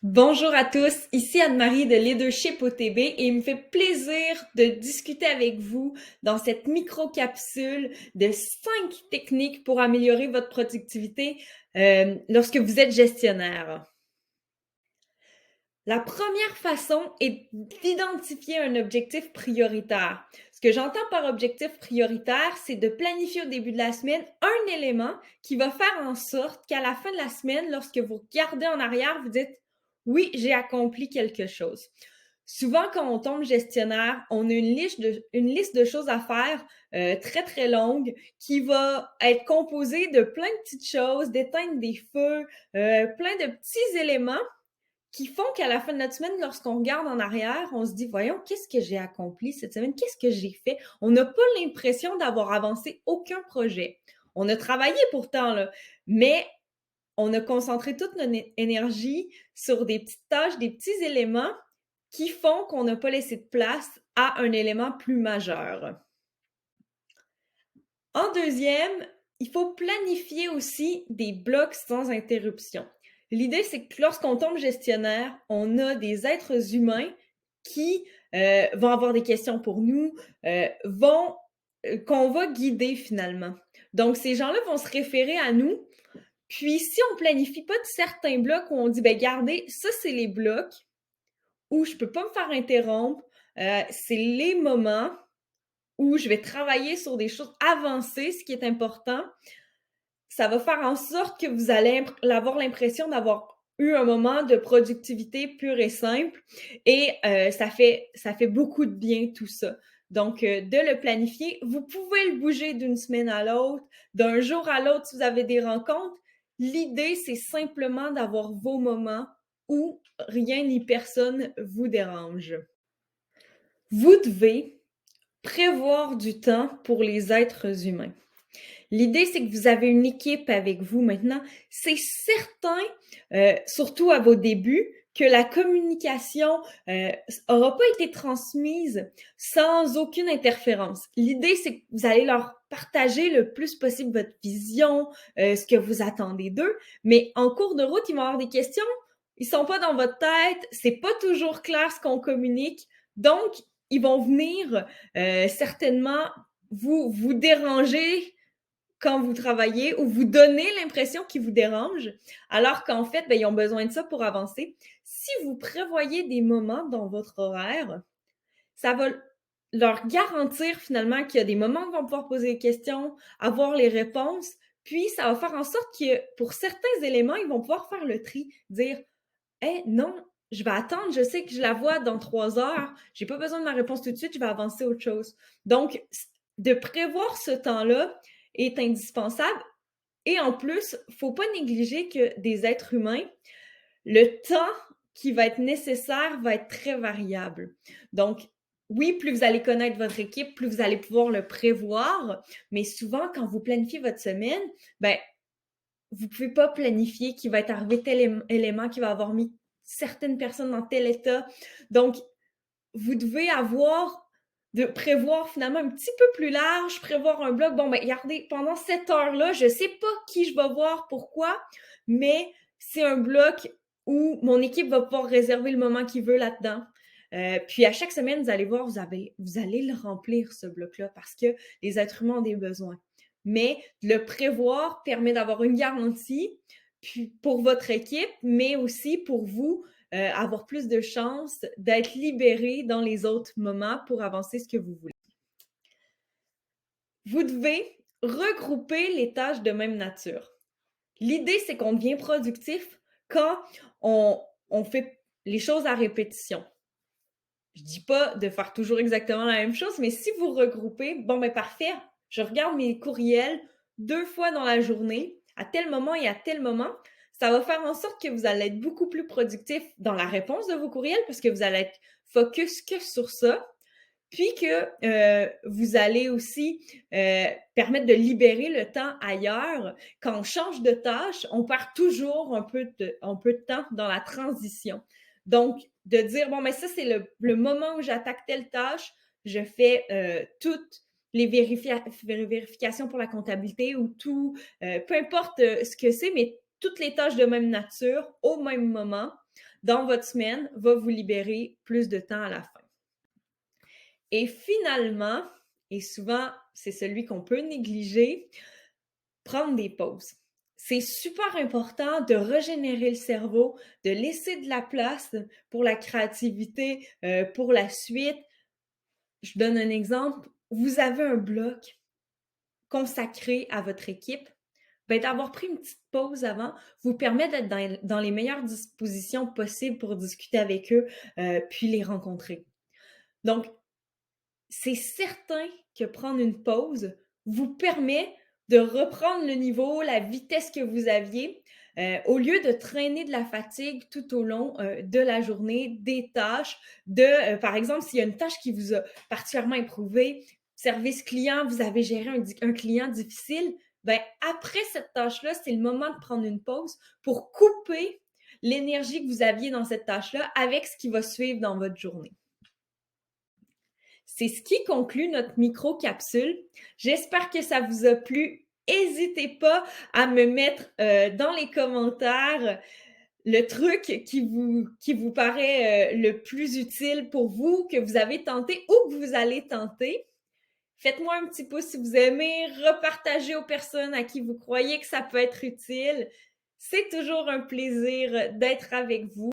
Bonjour à tous, ici Anne-Marie de Leadership OTB et il me fait plaisir de discuter avec vous dans cette micro-capsule de 5 techniques pour améliorer votre productivité lorsque vous êtes gestionnaire. La première façon est d'identifier un objectif prioritaire. Ce que j'entends par objectif prioritaire, c'est de planifier au début de la semaine un élément qui va faire en sorte qu'à la fin de la semaine, lorsque vous regardez en arrière, vous dites oui, j'ai accompli quelque chose. Souvent, quand on tombe gestionnaire, on a une liste de choses à faire très, très longue qui va être composée de plein de petites choses, d'éteindre des feux, plein de petits éléments qui font qu'à la fin de notre semaine, lorsqu'on regarde en arrière, on se dit, voyons, qu'est-ce que j'ai accompli cette semaine? Qu'est-ce que j'ai fait? On n'a pas l'impression d'avoir avancé aucun projet. On a travaillé pourtant, là, mais on a concentré toute notre énergie sur des petites tâches, des petits éléments qui font qu'on n'a pas laissé de place à un élément plus majeur. En deuxième, il faut planifier aussi des blocs sans interruption. L'idée, c'est que lorsqu'on tombe gestionnaire, on a des êtres humains qui vont avoir des questions pour nous, qu'on va guider finalement. Donc, ces gens-là vont se référer à nous. Puis, si on planifie pas de certains blocs où on dit, ben, regardez, ça, c'est les blocs où je peux pas me faire interrompre, c'est les moments où je vais travailler sur des choses avancées, ce qui est important, ça va faire en sorte que vous allez avoir l'impression d'avoir eu un moment de productivité pure et simple et ça fait beaucoup de bien tout ça. Donc, de le planifier, vous pouvez le bouger d'une semaine à l'autre, d'un jour à l'autre si vous avez des rencontres. L'idée, c'est simplement d'avoir vos moments où rien ni personne vous dérange. Vous devez prévoir du temps pour les êtres humains. L'idée, c'est que vous avez une équipe avec vous maintenant. C'est certain, surtout à vos débuts, que la communication aura pas été transmise sans aucune interférence. L'idée, c'est que vous allez leur partager le plus possible votre vision, ce que vous attendez d'eux, mais en cours de route, ils vont avoir des questions. Ils sont pas dans votre tête, c'est pas toujours clair ce qu'on communique, donc ils vont venir certainement vous déranger quand vous travaillez ou vous donner l'impression qu'ils vous dérangent, alors qu'en fait, ben, ils ont besoin de ça pour avancer. Si vous prévoyez des moments dans votre horaire, ça va leur garantir finalement qu'il y a des moments où ils vont pouvoir poser des questions, avoir les réponses, puis ça va faire en sorte que pour certains éléments, ils vont pouvoir faire le tri, dire hey, non, je vais attendre, je sais que je la vois dans 3 heures, j'ai pas besoin de ma réponse tout de suite, je vais avancer à autre chose. Donc, de prévoir ce temps-là est indispensable. Et en plus, faut pas négliger que des êtres humains, le temps qui va être nécessaire va être très variable. Donc, oui, plus vous allez connaître votre équipe, plus vous allez pouvoir le prévoir, mais souvent, quand vous planifiez votre semaine, ben, vous pouvez pas planifier qu'il va être arrivé tel élément qui va avoir mis certaines personnes dans tel état. Donc, vous devez de prévoir finalement un petit peu plus large, prévoir un bloc. Bon, ben, regardez, pendant cette heure-là, je sais pas qui je vais voir, pourquoi, mais c'est un bloc où mon équipe va pouvoir réserver le moment qu'il veut là-dedans. Puis à chaque semaine, vous allez voir, vous allez le remplir, ce bloc-là, parce que les êtres humains ont des besoins. Mais le prévoir permet d'avoir une garantie puis pour votre équipe, mais aussi pour vous, avoir plus de chances d'être libéré dans les autres moments pour avancer ce que vous voulez. Vous devez regrouper les tâches de même nature. L'idée, c'est qu'on devient productif quand on fait les choses à répétition. Je dis pas de faire toujours exactement la même chose, mais si vous regroupez, bon ben parfait, je regarde mes courriels 2 fois dans la journée, à tel moment et à tel moment, ça va faire en sorte que vous allez être beaucoup plus productif dans la réponse de vos courriels parce que vous allez être focus que sur ça, puis que vous allez aussi permettre de libérer le temps ailleurs. Quand on change de tâche, on perd toujours un peu de temps dans la transition. Donc, de dire, bon, mais ça, c'est le moment où j'attaque telle tâche, je fais toutes les vérifications pour la comptabilité ou tout, peu importe ce que c'est, mais toutes les tâches de même nature au même moment dans votre semaine va vous libérer plus de temps à la fin. Et finalement, et souvent c'est celui qu'on peut négliger, prendre des pauses. C'est super important de régénérer le cerveau, de laisser de la place pour la créativité, pour la suite. Je donne un exemple. Vous avez un bloc consacré à votre équipe. Ben, d'avoir pris une petite pause avant vous permet d'être dans les meilleures dispositions possibles pour discuter avec eux, puis les rencontrer. Donc, c'est certain que prendre une pause vous permet de reprendre le niveau, la vitesse que vous aviez, au lieu de traîner de la fatigue tout au long de la journée, des tâches, par exemple, s'il y a une tâche qui vous a particulièrement éprouvé, service client, vous avez géré un client difficile, ben après cette tâche-là, c'est le moment de prendre une pause pour couper l'énergie que vous aviez dans cette tâche-là avec ce qui va suivre dans votre journée. C'est ce qui conclut notre micro-capsule. J'espère que ça vous a plu. N'hésitez pas à me mettre dans les commentaires le truc qui vous paraît le plus utile pour vous, que vous avez tenté ou que vous allez tenter. Faites-moi un petit pouce si vous aimez, repartagez aux personnes à qui vous croyez que ça peut être utile. C'est toujours un plaisir d'être avec vous.